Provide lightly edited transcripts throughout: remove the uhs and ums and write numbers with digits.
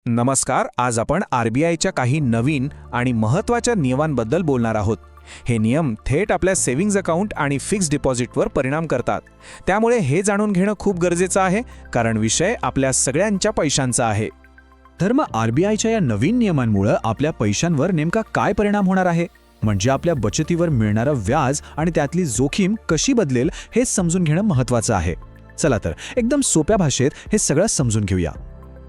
नमस्कार. आज आपण आरबीआयच्या काही नवीन आणि महत्त्वाच्या नियमांबद्दल बोलणार आहोत. हे नियम थेट आपल्या सेव्हिंग्ज अकाउंट आणि फिक्स्ड डिपॉझिटवर परिणाम करतात. त्यामुळे हे जाणून घेणं खूप गरजेचं आहे, कारण विषय आपल्या सगळ्यांच्या पैशांचा आहे. तर मग आरबीआयच्या या नवीन नियमांमुळे आपल्या पैशांवर नेमका काय परिणाम होणार आहे, म्हणजे आपल्या बचतीवर मिळणारं व्याज आणि त्यातली जोखीम कशी बदलेल हे समजून घेणं महत्त्वाचं आहे. चला तर एकदम सोप्या भाषेत हे सगळं समजून घेऊया.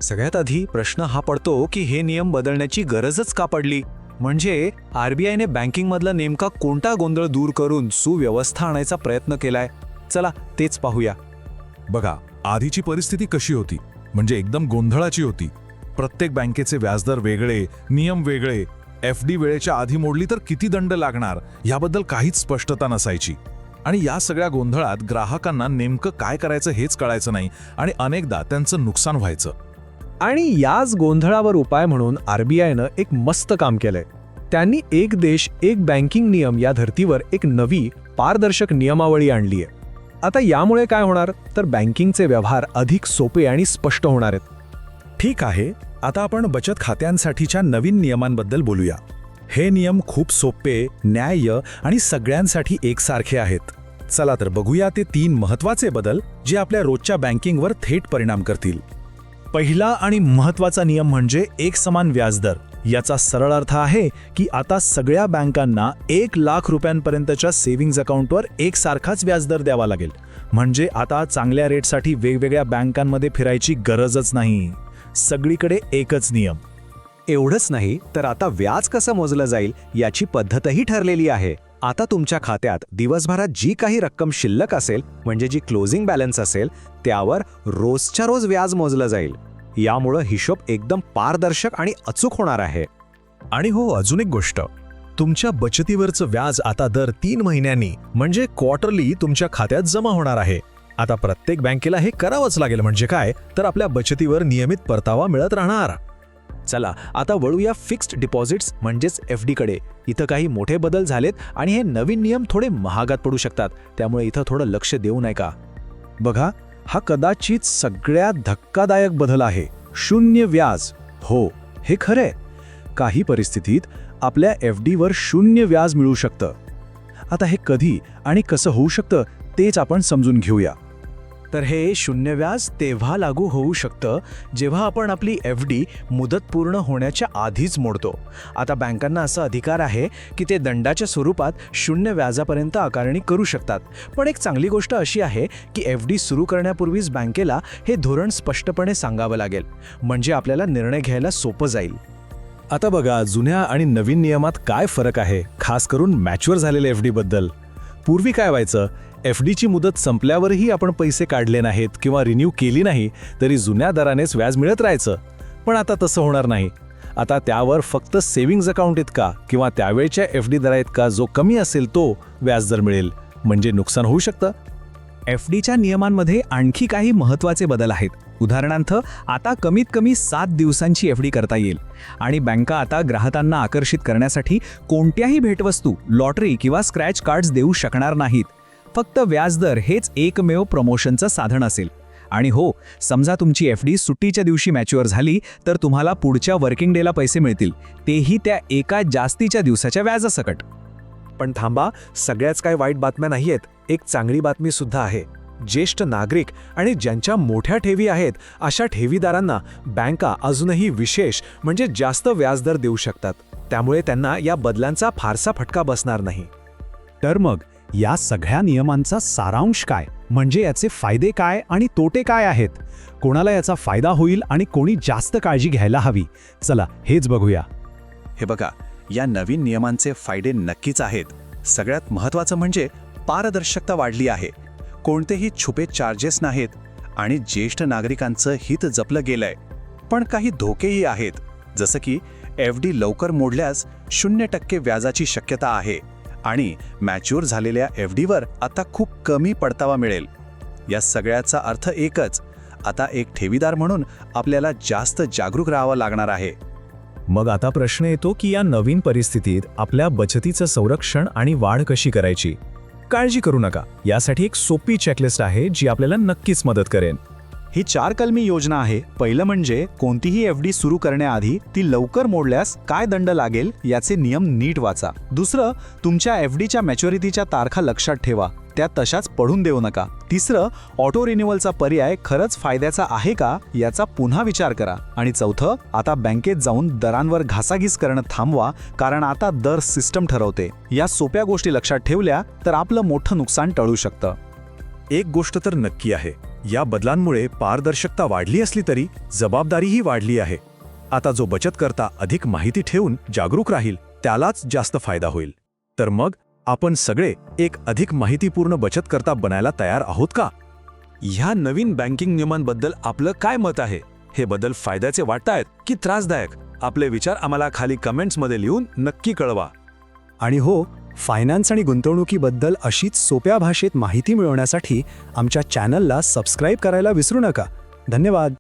सगळ्यात आधी प्रश्न हा पडतो की हे नियम बदलण्याची गरजच का पडली, म्हणजे आरबीआयने बँकिंगमधला नेमका कोणता गोंधळ दूर करून सुव्यवस्था आणायचा प्रयत्न केलाय. चला तेच पाहूया. बघा, आधीची परिस्थिती कशी होती, म्हणजे एकदम गोंधळाची होती. प्रत्येक बँकेचे व्याजदर वेगळे, नियम वेगळे. एफडी वेळेच्या आधी मोडली तर किती दंड लागणार याबद्दल काहीच स्पष्टता नसायची. आणि या सगळ्या गोंधळात ग्राहकांना नेमकं काय करायचं हेच कळायचं नाही आणि अनेकदा त्यांचं नुकसान व्हायचं. आणि याच गोंधळावर उपाय म्हणून आरबीआयनं एक मस्त काम केलंय. त्यांनी एक देश एक बँकिंग नियम या धर्तीवर एक नवी पारदर्शक नियमावली आणली आहे. आता यामुळे काय होणार, तर बँकिंगचे व्यवहार अधिक सोपे आणि स्पष्ट होणार आहेत. ठीक आहे, आता आपण बचत खात्यांसाठीच्या नवीन नियमांबद्दल बोलूया. हे नियम खूप सोपे, न्याय्य आणि सगळ्यांसाठी एकसारखे आहेत. चला तर बघूया ते 3 महत्त्वाचे बदल जे आपल्या रोजच्या बँकिंगवर थेट परिणाम करतील. पहिला आणि महत्त्वाचा नियम म्हणजे एकसमान व्याजदर. याचा सरळ अर्थ आहे की आता सगळ्या बँकांना 1 लाख रुपयांपर्यंतच्या सेव्हिंग्ज अकाउंटवर एकसारखाच व्याजदर द्यावा लागेल. म्हणजे आता चांगल्या रेटसाठी वेगवेगळ्या बँकांमध्ये फिरायची गरजच नाही. सगळीकडे एकच नियम. एवढंच नाही तर आता व्याज कसं मोजलं जाईल याची पद्धतही ठरलेली आहे. आता तुमच्या खात्यात दिवसभरात जी काही रक्कम शिल्लक असेल, म्हणजे जी क्लोजिंग बॅलन्स असेल, त्यावर रोजच्या रोज व्याज मोजलं जाईल. यामुळं हिशोब एकदम पारदर्शक आणि अचूक होणार आहे. आणि हो, अजून एक गोष्ट, तुमच्या बचतीवरचं व्याज आता दर 3 महिन्यांनी म्हणजे क्वार्टरली तुमच्या खात्यात जमा होणार आहे. आता प्रत्येक बँकेला हे करावंच लागेल, म्हणजे काय तर आपल्या बचतीवर नियमित परतावा मिळत राहणार. चला आता वळूया फिक्स्ड डिपॉझिट्स म्हणजेच एफडी कडे. इथं काही मोठे बदल झालेत आणि हे नवीन नियम थोडे महागात पडू शकतात, त्यामुळे इथं थोडं लक्ष देऊ नये का. बघा, हा कदाचित सगळ्यात धक्कादायक बदल आहे. 0 व्याज. हो, हे खरंय. काही परिस्थितीत आपल्या एफडीवर 0 व्याज मिळू शकतं. आता हे कधी आणि कसं होऊ शकतं तेच आपण समजून घेऊया. तर हे 0 व्याज तेव्हा लागू होऊ शकतं जेव्हा आपण आपली एफडी मुदत पूर्ण होण्याच्या आधीच मोडतो. आता बँकांना असा अधिकार आहे की ते दंडाच्या स्वरूपात 0 व्याजापर्यंत आकारणी करू शकतात. पण एक चांगली गोष्ट अशी आहे की एफडी सुरू करण्यापूर्वीच बँकेला हे धोरण स्पष्टपणे सांगावं लागेल, म्हणजे आपल्याला निर्णय घ्यायला सोपं जाईल. आता बघा, जुन्या आणि नवीन नियमात काय फरक आहे, खास करून मॅच्युअर झालेल्या एफडीबद्दल. पूर्वी काय व्हायचं, एफडीची मुदत संपल्यावरही आपण पैसे काढले नाहीत किंवा रिन्यू केली नाही तरी जुन्या दरानेच व्याज मिळत राहायचं. पण आता तसं होणार नाही. आता त्यावर फक्त सेव्हिंग्ज अकाउंट इतका किंवा त्यावेळच्या एफडी दरा इतका जो कमी असेल तो व्याजदर मिळेल, म्हणजे नुकसान होऊ शकतं. एफडीच्या नियमांमध्ये आणखी काही महत्त्वाचे बदल आहेत. उदाहरणार्थ, आता कमीत कमी 7 दिवसांची एफडी करता येईल आणि बँका आता ग्राहकांना आकर्षित करण्यासाठी कोणत्याही भेटवस्तू, लॉटरी किंवा स्क्रॅच कार्ड्स देऊ शकणार नाहीत. फक्त व्याजदर हेच एकमेव प्रमोशनचं साधन असेल. आणि हो, समजा तुमची एफडी सुट्टीच्या दिवशी मॅच्युअर झाली तर तुम्हाला पुढच्या वर्किंग डेला पैसे मिळतील, तेही त्या एका जास्तीच्या दिवसाच्या व्याजासकट. पण थांबा, सगळ्याच काय वाईट बातम्या नाहीयेत. एक चांगली बातमी सुद्धा आहे. ज्येष्ठ नागरिक आणि ज्यांच्या मोठ्या ठेवी आहेत अशा ठेवीदारांना बँका अजूनही विशेष म्हणजे जास्त व्याजदर देऊ शकतात. त्यामुळे त्यांना या बदलांचा फारसा फटका बसणार नाही. तर मग या सगळ्या नियमांचा सारांश काय, म्हणजे याचे फायदे काय आणि तोटे काय आहेत, कोणाला याचा फायदा होईल आणि कोणी जास्त काळजी घ्यायला हवी, चला हेच बघूया. हे बघा, या नवीन नियमांचे फायदे नक्कीच आहेत. सगळ्यात महत्त्वाचं म्हणजे पारदर्शकता वाढली आहे. कोणतेही छुपे चार्जेस नाहीत आणि ज्येष्ठ नागरिकांचं हित जपलं गेलंय. पण काही धोकेही आहेत, जसं की एफडी लवकर मोडल्यास 0% व्याजाची शक्यता आहे आणि मॅच्युअर झालेल्या एफडीवर आता खूप कमी परतावा मिळेल. या सगळ्याचा अर्थ एकच, आता एक ठेवीदार म्हणून आपल्याला जास्त जागरूक राहावं लागणार आहे. मग आता प्रश्न येतो की या नवीन परिस्थितीत आपल्या बचतीचं संरक्षण आणि वाढ कशी करायची. काळजी करू नका, यासाठी एक सोपी चेकलिस्ट आहे जी आपल्याला नक्कीच मदत करेल. ही 4 कलमी योजना आहे. पहिलं म्हणजे कोणतीही FD सुरू करण्याआधी ती लवकर मोडल्यास काय दंड लागेल याचे नियम नीट वाचा. दुसरं, तुमच्या FDच्या मॅच्युरिटीच्या तारखा लक्षात ठेवा, त्या तशाच पडून देऊ नका. तिसरं, ऑटो रिन्युअलचा पर्याय खरंच फायद्याचा आहे का याचा पुन्हा विचार करा. आणि चौथं, आता बँकेत जाऊन दरांवर घासाघीस करणं थांबवा, कारण आता दर सिस्टम ठरवते. या सोप्या गोष्टी लक्षात ठेवल्या तर आपलं मोठं नुकसान टळू शकतं. एक गोष्ट तर नक्की आहे, या बदलांमुळे पारदर्शकता वाढली असली तरी जबाबदारीही वाढली आहे. आता जो बचतकर्ता अधिक माहिती ठेवून जागरूक राहील त्यालाच जास्त फायदा होईल. तर मग आपण सगळे एक अधिक माहितीपूर्ण बचतकर्ता बनायला तयार आहोत का? ह्या नवीन बँकिंग नियमांबद्दल आपलं काय मत आहे? हे बदल फायद्याचे वाटतायत की त्रासदायक? आपले विचार आम्हाला खाली कमेंट्समध्ये लिहून नक्की कळवा. आणि हो, फायनान्स आणि गुंतवणुकीबद्दल अशीच सोप्या भाषेत माहिती मिळवण्यासाठी आमच्या चॅनलला सबस्क्राईब करायला विसरू नका. धन्यवाद.